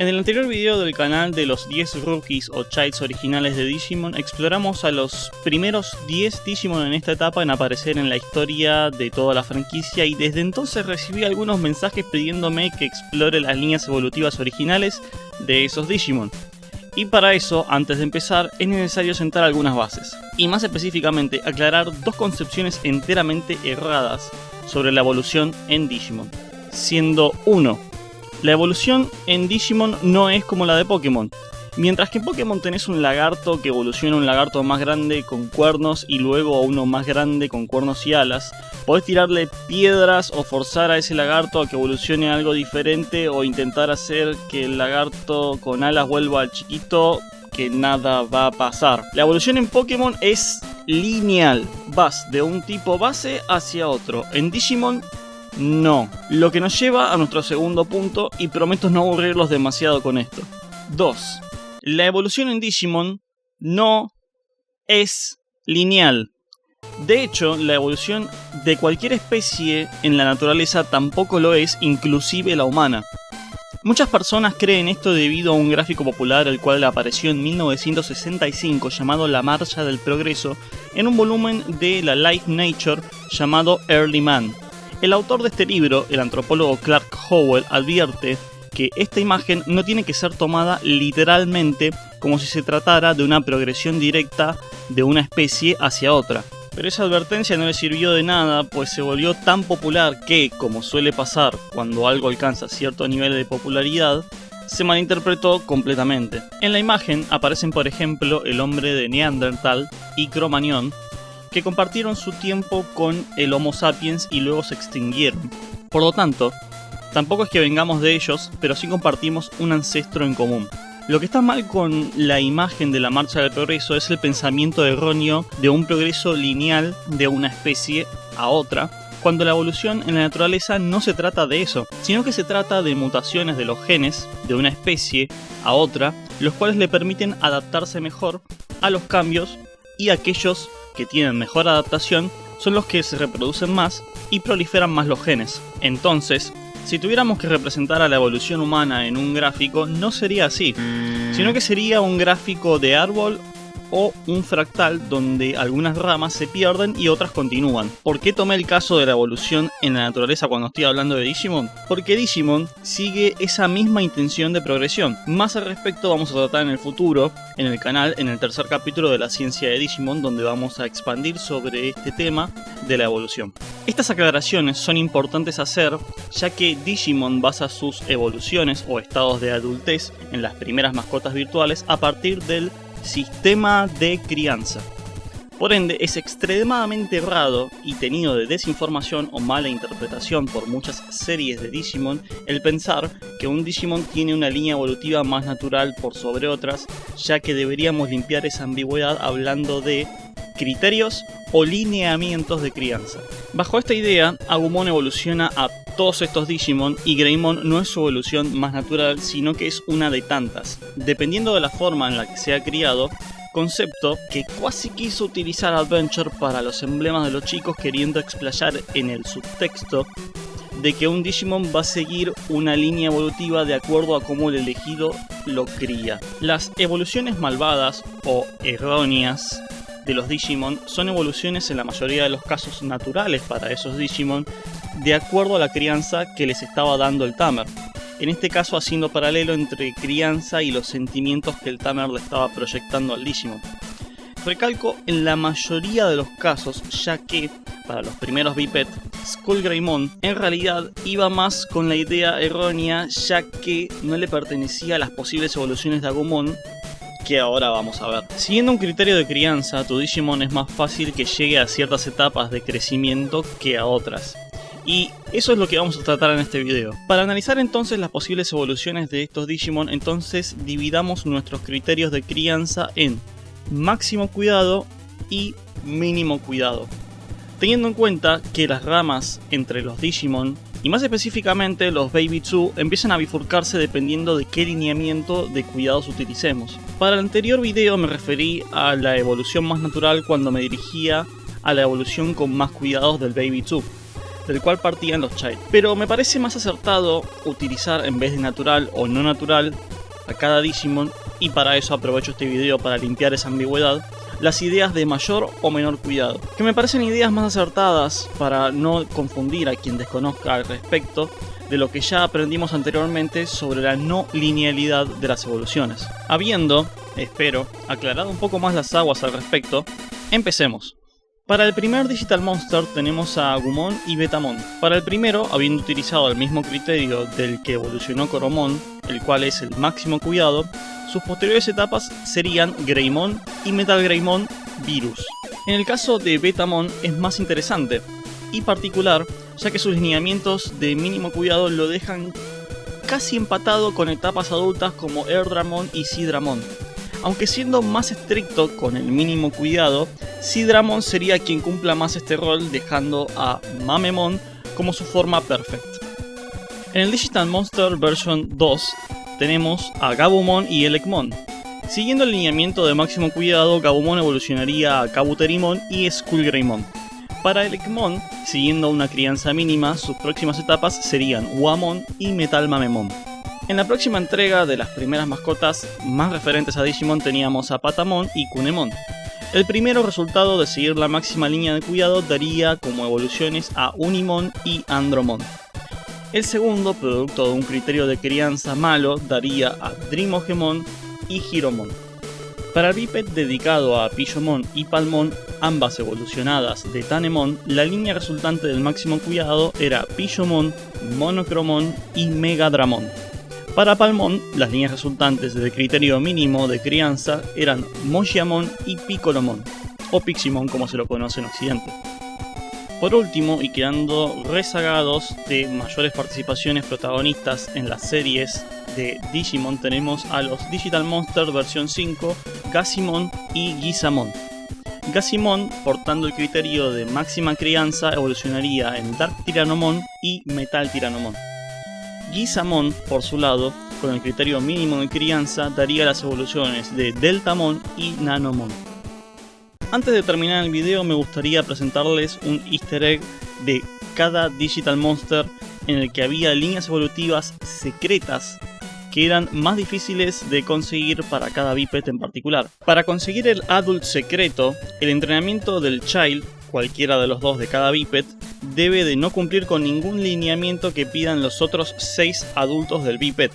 En el anterior video del canal de los 10 rookies o childs originales de Digimon, exploramos a los primeros 10 Digimon en esta etapa en aparecer en la historia de toda la franquicia, y desde entonces recibí algunos mensajes pidiéndome que explore las líneas evolutivas originales de esos Digimon. Y para eso, antes de empezar, es necesario sentar algunas bases, y más específicamente aclarar dos concepciones enteramente erradas sobre la evolución en Digimon. Siendo 1. La evolución en Digimon no es como la de Pokémon. Mientras que en Pokémon tenés un lagarto que evoluciona a un lagarto más grande con cuernos y luego a uno más grande con cuernos y alas, podés tirarle piedras o forzar a ese lagarto a que evolucione a algo diferente o intentar hacer que el lagarto con alas vuelva al chiquito, que nada va a pasar. La evolución en Pokémon es lineal, vas de un tipo base hacia otro. En Digimon no, lo que nos lleva a nuestro segundo punto, y prometo no aburrirlos demasiado con esto. 2. La evolución en Digimon no es lineal. De hecho, la evolución de cualquier especie en la naturaleza tampoco lo es, inclusive la humana. Muchas personas creen esto debido a un gráfico popular el cual apareció en 1965 llamado La Marcha del Progreso en un volumen de la Life Nature llamado Early Man. El autor de este libro, el antropólogo Clark Howell, advierte que esta imagen no tiene que ser tomada literalmente como si se tratara de una progresión directa de una especie hacia otra. Pero esa advertencia no le sirvió de nada, pues se volvió tan popular que, como suele pasar cuando algo alcanza cierto nivel de popularidad, se malinterpretó completamente. En la imagen aparecen, por ejemplo, el hombre de Neandertal y Cro-Magnon, que compartieron su tiempo con el Homo sapiens y luego se extinguieron. Por lo tanto, tampoco es que vengamos de ellos, pero sí compartimos un ancestro en común. Lo que está mal con la imagen de la marcha del progreso es el pensamiento erróneo de un progreso lineal de una especie a otra, cuando la evolución en la naturaleza no se trata de eso, sino que se trata de mutaciones de los genes de una especie a otra, los cuales le permiten adaptarse mejor a los cambios, y aquellos que tienen mejor adaptación son los que se reproducen más y proliferan más los genes. Entonces, si tuviéramos que representar a la evolución humana en un gráfico, no sería así, sino que sería un gráfico de árbol o un fractal donde algunas ramas se pierden y otras continúan. ¿Por qué tomé el caso de la evolución en la naturaleza cuando estoy hablando de Digimon? Porque Digimon sigue esa misma intención de progresión. Más al respecto vamos a tratar en el futuro, en el canal, en el tercer capítulo de la ciencia de Digimon, donde vamos a expandir sobre este tema de la evolución. Estas aclaraciones son importantes hacer, ya que Digimon basa sus evoluciones o estados de adultez en las primeras mascotas virtuales a partir del sistema de crianza. Por ende, es extremadamente errado y tenido de desinformación o mala interpretación por muchas series de Digimon el pensar que un Digimon tiene una línea evolutiva más natural por sobre otras, ya que deberíamos limpiar esa ambigüedad hablando de criterios o lineamientos de crianza. Bajo esta idea, Agumon evoluciona a todos estos Digimon y Greymon no es su evolución más natural, sino que es una de tantas, dependiendo de la forma en la que se ha criado, concepto que casi quiso utilizar Adventure para los emblemas de los chicos, queriendo explayar en el subtexto de que un Digimon va a seguir una línea evolutiva de acuerdo a cómo el elegido lo cría. Las evoluciones malvadas o erróneas de los Digimon son evoluciones en la mayoría de los casos naturales para esos Digimon de acuerdo a la crianza que les estaba dando el Tamer, en este caso haciendo paralelo entre crianza y los sentimientos que el Tamer le estaba proyectando al Digimon. Recalco en la mayoría de los casos, ya que para los primeros biped, Skull Greymon en realidad iba más con la idea errónea, ya que no le pertenecía a las posibles evoluciones de Agumon, que ahora vamos a ver. Siguiendo un criterio de crianza, tu Digimon es más fácil que llegue a ciertas etapas de crecimiento que a otras. Y eso es lo que vamos a tratar en este video. Para analizar entonces las posibles evoluciones de estos Digimon, entonces dividamos nuestros criterios de crianza en máximo cuidado y mínimo cuidado, teniendo en cuenta que las ramas entre los Digimon, y más específicamente los Baby 2, empiezan a bifurcarse dependiendo de qué lineamiento de cuidados utilicemos. Para el anterior video me referí a la evolución más natural cuando me dirigía a la evolución con más cuidados del Baby 2. del cual partían los Child. Pero me parece más acertado utilizar en vez de natural o no natural a cada Digimon, y para eso aprovecho este video para limpiar esa ambigüedad, las ideas de mayor o menor cuidado, que me parecen ideas más acertadas para no confundir a quien desconozca al respecto de lo que ya aprendimos anteriormente sobre la no linealidad de las evoluciones. Habiendo, espero, aclarado un poco más las aguas al respecto, empecemos. Para el primer Digital Monster tenemos a Agumon y Betamon. Para el primero, habiendo utilizado el mismo criterio del que evolucionó Coromon, el cual es el máximo cuidado, sus posteriores etapas serían Greymon y Metal Greymon Virus. En el caso de Betamon es más interesante y particular, ya que sus lineamientos de mínimo cuidado lo dejan casi empatado con etapas adultas como Airdramon y Seadramon. Aunque siendo más estricto con el mínimo cuidado, Seadramon sería quien cumpla más este rol, dejando a Mamemon como su forma perfect. En el Digital Monster version 2 tenemos a Gabumon y Elecmon. Siguiendo el lineamiento de máximo cuidado, Gabumon evolucionaría a Kabuterimon y Skullgreymon. Para Elecmon, siguiendo una crianza mínima, sus próximas etapas serían Uamon y Metal Mamemon. En la próxima entrega de las primeras mascotas más referentes a Digimon teníamos a Patamon y Kunemon. El primero resultado de seguir la máxima línea de cuidado daría como evoluciones a Unimon y Andromon. El segundo, producto de un criterio de crianza malo, daría a Dreamogemon y Hiromon. Para el biped dedicado a Pillomon y Palmon, ambas evolucionadas de Tanemon, la línea resultante del máximo cuidado era Pillomon, Monochromon y Megadramon. Para Palmon, las líneas resultantes del criterio mínimo de crianza eran Mojiamon y Piccolomon, o Piximon como se lo conoce en Occidente. Por último, y quedando rezagados de mayores participaciones protagonistas en las series de Digimon, tenemos a los Digital Monster versión 5, Gashimon y Gizamon. Gashimon, portando el criterio de máxima crianza, evolucionaría en Dark Tyrannomon y Metal Tyrannomon. Gizamon, por su lado, con el criterio mínimo de crianza, daría las evoluciones de Deltamon y Nanomon. Antes de terminar el video me gustaría presentarles un easter egg de cada Digital Monster en el que había líneas evolutivas secretas que eran más difíciles de conseguir para cada biped en particular. Para conseguir el Adult secreto, el entrenamiento del Child, cualquiera de los dos de cada biped, debe de no cumplir con ningún lineamiento que pidan los otros 6 adultos del biped,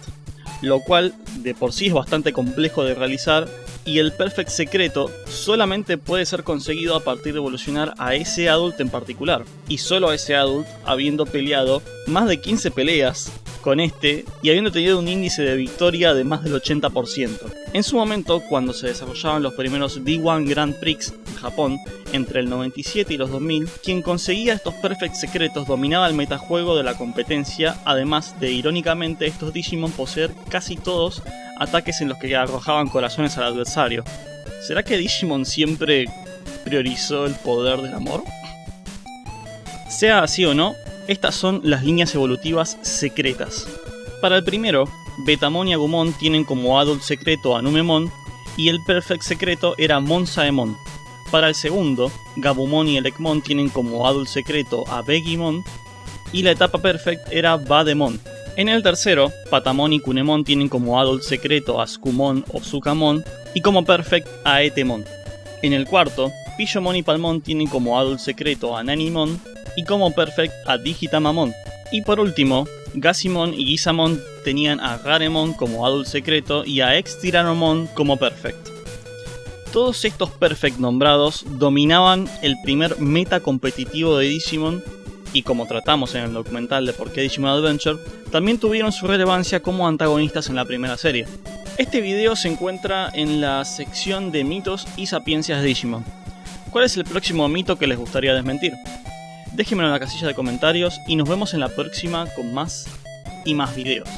lo cual de por sí es bastante complejo de realizar, y el Perfect secreto solamente puede ser conseguido a partir de evolucionar a ese adult en particular, y solo a ese adult habiendo peleado más de 15 peleas con este y habiendo tenido un índice de victoria de más del 80%. En su momento, cuando se desarrollaban los primeros D1 Grand Prix en Japón, entre el 97 y los 2000, quien conseguía estos Perfect secretos dominaba el metajuego de la competencia, además de irónicamente estos Digimon poseer casi todos ataques en los que arrojaban corazones al adversario. ¿Será que Digimon siempre priorizó el poder del amor? Sea así o no, estas son las líneas evolutivas secretas. Para el primero, Betamon y Agumon tienen como Adult secreto a Numemon y el Perfect secreto era Monsaemon. Para el segundo, Gabumon y Elecmon tienen como Adult secreto a Begimon y la etapa Perfect era Bademon. En el tercero, Patamon y Kunemon tienen como Adult secreto a Skumon o Sukamon y como Perfect a Etemon. En el cuarto, Pillomon y Palmon tienen como Adult secreto a Nanimon y como Perfect a Digitamamon. Y por último, Gashimon y Gizamon tenían a Raremon como Adult secreto y a Ex-Tyrannomon como Perfect. Todos estos Perfect nombrados dominaban el primer meta competitivo de Digimon y, como tratamos en el documental de Por qué Digimon Adventure, también tuvieron su relevancia como antagonistas en la primera serie. Este video se encuentra en la sección de mitos y sapiencias de Digimon. ¿Cuál es el próximo mito que les gustaría desmentir? Déjenmelo en la casilla de comentarios y nos vemos en la próxima con más y más videos.